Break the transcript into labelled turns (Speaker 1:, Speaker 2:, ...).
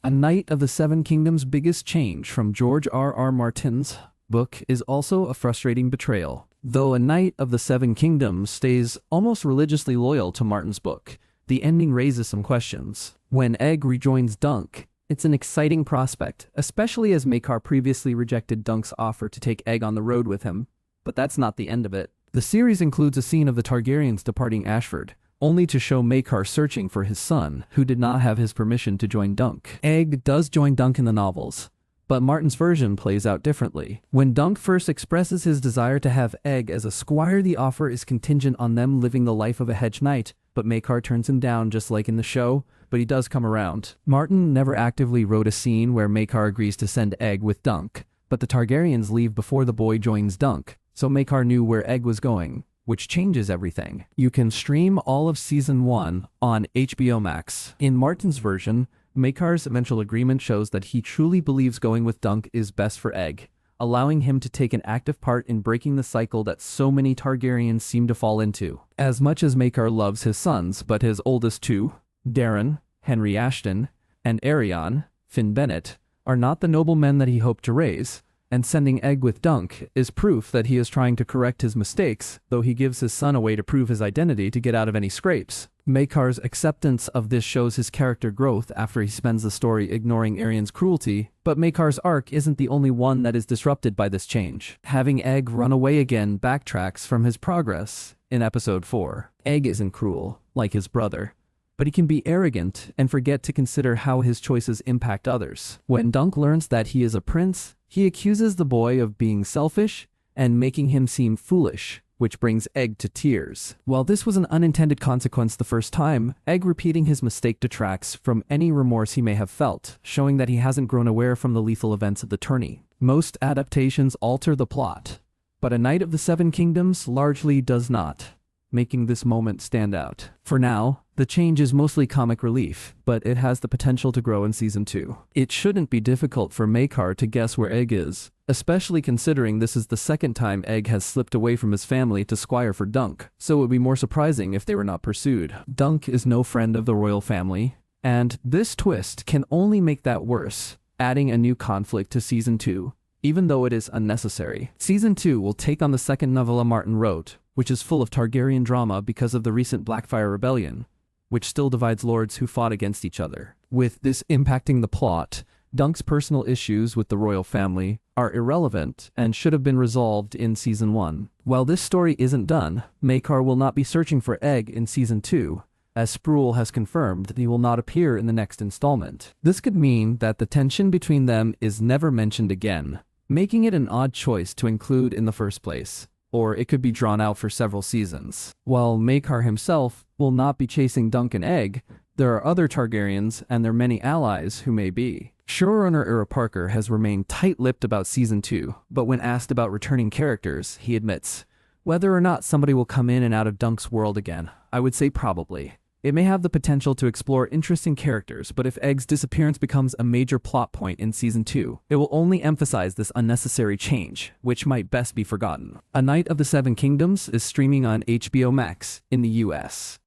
Speaker 1: A Knight of the Seven Kingdoms' biggest change from George R.R. Martin's book is also a frustrating betrayal. Though a Knight of the Seven Kingdoms stays almost religiously loyal to Martin's book, the ending raises some questions. When Egg rejoins Dunk, it's an exciting prospect, especially as Maekar previously rejected Dunk's offer to take Egg on the road with him. But that's not the end of it. The series includes a scene of the Targaryens departing Ashford, only to show Maekar searching for his son, who did not have his permission to join Dunk. Egg does join Dunk in the novels, but Martin's version plays out differently. When Dunk first expresses his desire to have Egg as a squire, the offer is contingent on them living the life of a hedge knight, but Maekar turns him down just like in the show, but he does come around. Martin never actively wrote a scene where Maekar agrees to send Egg with Dunk, but the Targaryens leave before the boy joins Dunk, so Maekar knew where Egg was going, which changes everything. You can stream all of Season 1 on HBO Max. In Martin's version, Maekar's eventual agreement shows that he truly believes going with Dunk is best for Egg, allowing him to take an active part in breaking the cycle that so many Targaryens seem to fall into. As much as Maekar loves his sons, but his oldest two, Daeron, Henry Ashton, and Aerion, Finn Bennett, are not the noble men that he hoped to raise, and sending Egg with Dunk is proof that he is trying to correct his mistakes, though he gives his son away to prove his identity to get out of any scrapes. Maekar's acceptance of this shows his character growth after he spends the story ignoring Aerion's cruelty, but Maekar's arc isn't the only one that is disrupted by this change. Having Egg run away again backtracks from his progress in Episode 4. Egg isn't cruel, like his brother, but he can be arrogant and forget to consider how his choices impact others. When Dunk learns that he is a prince, he accuses the boy of being selfish and making him seem foolish, which brings Egg to tears. While this was an unintended consequence the first time, Egg repeating his mistake detracts from any remorse he may have felt, showing that he hasn't grown aware from the lethal events of the tourney. Most adaptations alter the plot, but A Knight of the Seven Kingdoms largely does not, making this moment stand out. For now, the change is mostly comic relief, but it has the potential to grow in Season 2. It shouldn't be difficult for Maekar to guess where Egg is, especially considering this is the second time Egg has slipped away from his family to squire for Dunk, so it would be more surprising if they were not pursued. Dunk is no friend of the royal family, and this twist can only make that worse, adding a new conflict to Season 2, even though it is unnecessary. Season 2 will take on the second novella Martin wrote, which is full of Targaryen drama because of the recent Blackfyre Rebellion, which still divides lords who fought against each other. With this impacting the plot, Dunk's personal issues with the royal family are irrelevant and should have been resolved in Season 1. While this story isn't done, Maekar will not be searching for Egg in Season 2, as Sproul has confirmed that he will not appear in the next installment. This could mean that the tension between them is never mentioned again, making it an odd choice to include in the first place, or it could be drawn out for several seasons. While Maekar himself will not be chasing Dunk and Egg, there are other Targaryens and their many allies who may be. Showrunner Ira Parker has remained tight-lipped about Season 2, but when asked about returning characters, he admits, whether or not somebody will come in and out of Dunk's world again, I would say probably. It may have the potential to explore interesting characters, but if Egg's disappearance becomes a major plot point in Season 2, it will only emphasize this unnecessary change, which might best be forgotten. A Knight of the Seven Kingdoms is streaming on HBO Max in the US.